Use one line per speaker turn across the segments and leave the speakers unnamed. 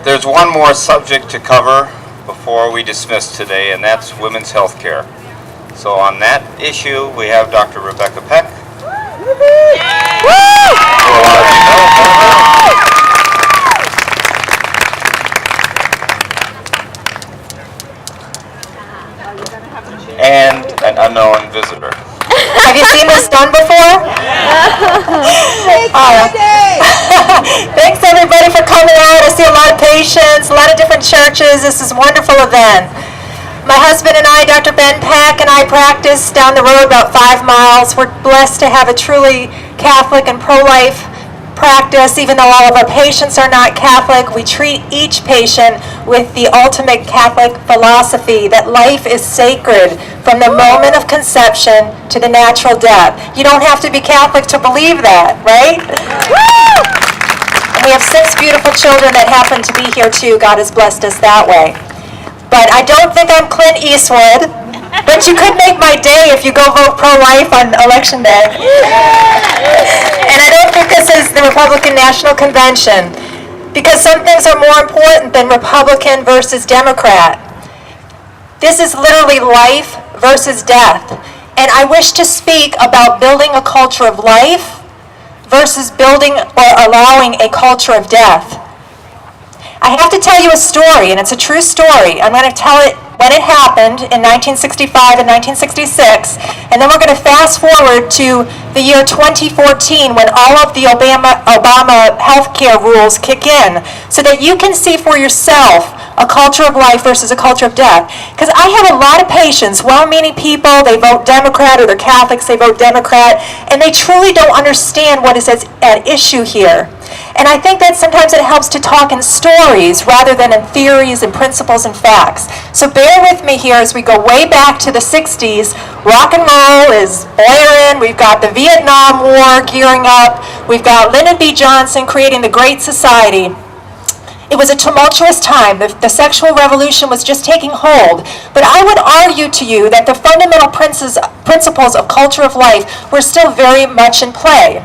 There's one more subject to cover before we dismiss today, and that's women's health care. So on that issue, we have Dr. Rebecca Peck. And an unknown visitor.
Have you seen this done before? Thanks everybody for coming out. I see a lot of patients, a lot of different churches. This is a wonderful event. My husband and I, Dr. Ben Peck, and I practice down the road about 5 miles. We're blessed to have a truly Catholic and pro-life practice. Even though all of our patients are not Catholic, we treat each patient with the ultimate Catholic philosophy that life is sacred from the moment of conception to the natural death. You don't have to be Catholic to believe that, right? And we have 6 beautiful children that happen to be here too. God has blessed us that way. But I don't think I'm Clint Eastwood, but you could make my day if you go vote pro-life on Election Day. And I don't think this is the Republican National Convention, because some things are more important than Republican versus Democrat. This is literally life versus death. And I wish to speak about building a culture of life versus building or allowing a culture of death. I have to tell you a story, and it's a true story. I'm going to tell it when it happened in 1965 and 1966, and then we're going to fast forward to the year 2014 when all of the Obama health care rules kick in, so that you can see for yourself a culture of life versus a culture of death. Because I have a lot of patients, well-meaning people, they vote Democrat, or they're Catholics, they vote Democrat, and they truly don't understand what is at issue here. And I think that sometimes it helps to talk in stories rather than in theories and principles and facts. So bear with me here as we go way back to the 60s. Rock and roll is blaring. We've got the Vietnam War gearing up. We've got Lyndon B. Johnson creating the Great Society. It was a tumultuous time. The sexual revolution was just taking hold. But I would argue to you that the fundamental principles of culture of life were still very much in play.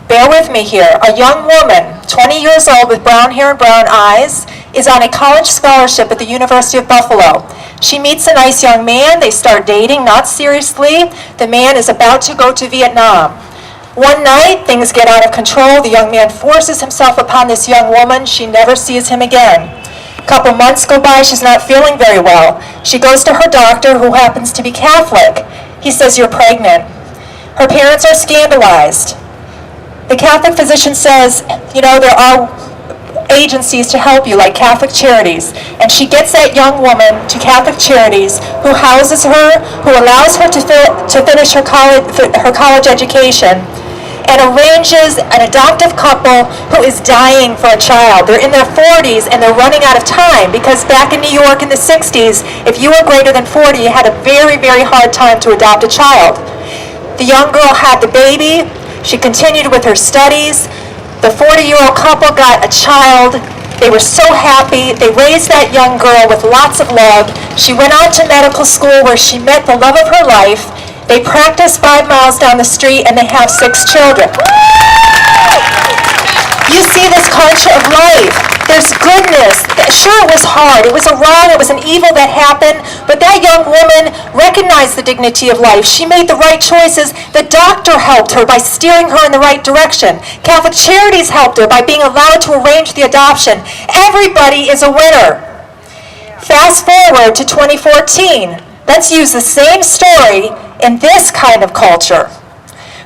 Bear with me here. A young woman, 20 years old with brown hair and brown eyes, is on a college scholarship at the University of Buffalo. She meets a nice young man. They start dating, not seriously. The man is about to go to Vietnam. One night, things get out of control. The young man forces himself upon this young woman. She never sees him again. A couple months go by. She's not feeling very well. She goes to her doctor, who happens to be Catholic. He says, "You're pregnant." Her parents are scandalized. The Catholic physician says, you know, there are agencies to help you, like Catholic Charities. And she gets that young woman to Catholic Charities, who houses her, who allows her to finish her college education, and arranges an adoptive couple who is dying for a child. They're in their 40s and they're running out of time, because back in New York in the 60s, if you were greater than 40, you had a very, very hard time to adopt a child. The young girl had the baby. She continued with her studies. The 40-year-old couple got a child. They were so happy. They raised that young girl with lots of love. She went on to medical school, where she met the love of her life. They practice 5 miles down the street, and they have 6 children. You see this culture of life. There's goodness. Sure, it was hard. It was a wrong. It was an evil that happened. But that young woman recognized the dignity of life. She made the right choices. The doctor helped her by steering her in the right direction. Catholic Charities helped her by being allowed to arrange the adoption. Everybody is a winner. Fast forward to 2014. Let's use the same story in this kind of culture.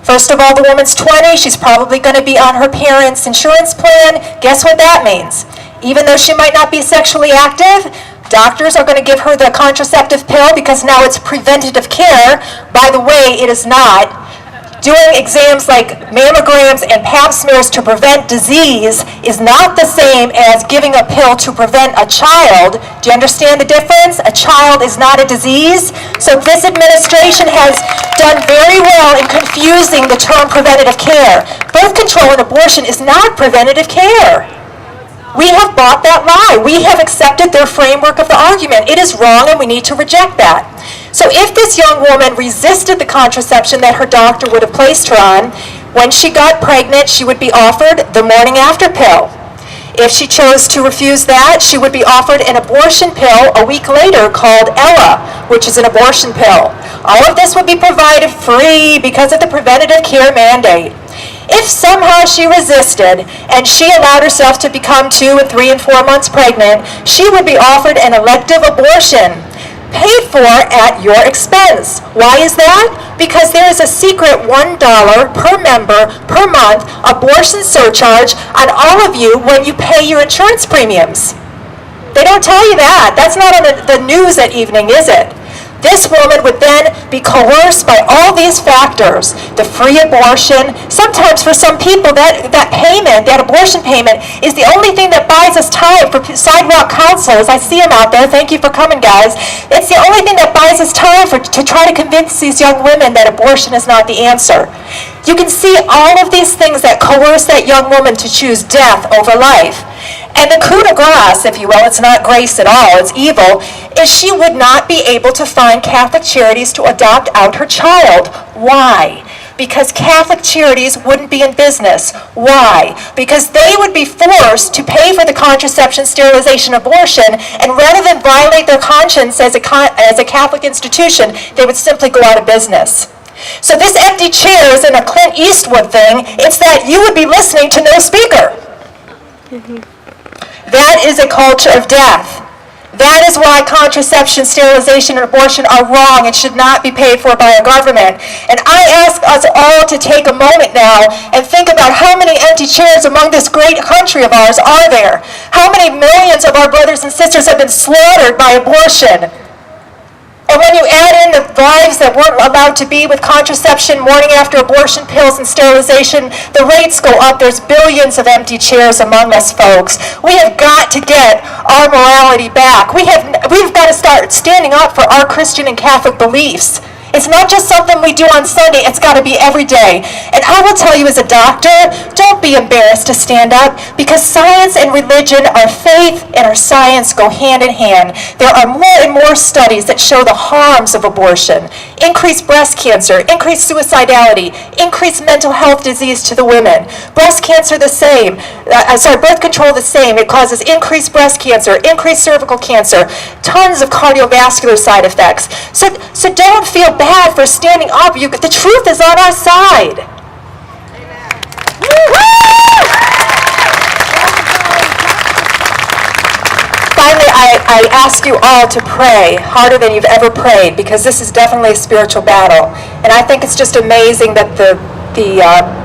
First of all, the woman's 20. She's probably going to be on her parents' insurance plan. Guess what that means? Even though she might not be sexually active, doctors are going to give her the contraceptive pill, because now it's preventative care. By the way, it is not. Doing exams like mammograms and pap smears to prevent disease is not the same as giving a pill to prevent a child. Do you understand the difference? A child is not a disease. So this administration has done very well in confusing the term preventative care. Birth control and abortion is not preventative care. We have bought that lie. We have accepted their framework of the argument. It is wrong, and we need to reject that. So if this young woman resisted the contraception that her doctor would have placed her on, when she got pregnant, she would be offered the morning after pill. If she chose to refuse that, she would be offered an abortion pill a week later called Ella, which is an abortion pill. All of this would be provided free because of the preventative care mandate. If somehow she resisted and she allowed herself to become 2 and 3 and 4 months pregnant, she would be offered an elective abortion, paid for at your expense. Why is that? Because there is a secret $1 per member per month abortion surcharge on all of you when you pay your insurance premiums. They don't tell you that. That's not on the news that evening, is it? This woman would then be coerced by all these factors. The free abortion, sometimes for some people that payment, that abortion payment, is the only thing that buys us time for sidewalk counselors. I see them out there. Thank you for coming, guys. It's the only thing that buys us time to try to convince these young women that abortion is not the answer. You can see all of these things that coerce that young woman to choose death over life. And the coup de grace, if you will, it's not grace at all, it's evil, is she would not be able to find Catholic Charities to adopt out her child. Why? Because Catholic Charities wouldn't be in business. Why? Because they would be forced to pay for the contraception, sterilization, abortion, and rather than violate their conscience as a Catholic institution, they would simply go out of business. So this empty chair isn't a Clint Eastwood thing, it's that you would be listening to no speaker. That is a culture of death. That is why contraception, sterilization, and abortion are wrong and should not be paid for by our government. And I ask us all to take a moment now and think about how many empty chairs among this great country of ours are there. How many millions of our brothers and sisters have been slaughtered by abortion? And when you add in the lives that weren't allowed to be with contraception, morning after abortion pills and sterilization, the rates go up. There's billions of empty chairs among us, folks. We have got to get our morality back. We've got to start standing up for our Christian and Catholic beliefs. It's not just something we do on Sunday, it's got to be every day. And I will tell you as a doctor, don't be embarrassed to stand up, because science and religion, our faith and our science go hand in hand. There are more and more studies that show the harms of abortion. Increased breast cancer, increased suicidality, increased mental health disease to the women. Breast cancer the same, birth control the same. It causes increased breast cancer, increased cervical cancer, tons of cardiovascular side effects. So don't feel bad for standing up. The truth is on our side. Finally, I ask you all to pray harder than you've ever prayed, because this is definitely a spiritual battle. And I think it's just amazing that the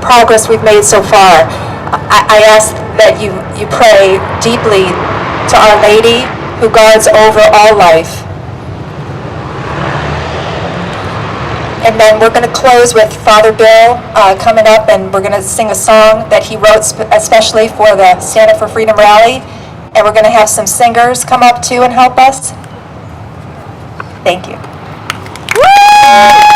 progress we've made so far. I ask that you pray deeply to Our Lady, who guards over all life. And then we're going to close with Father Bill coming up, and we're going to sing a song that he wrote especially for the Stand Up for Freedom rally. And we're going to have some singers come up too and help us. Thank you. Woo!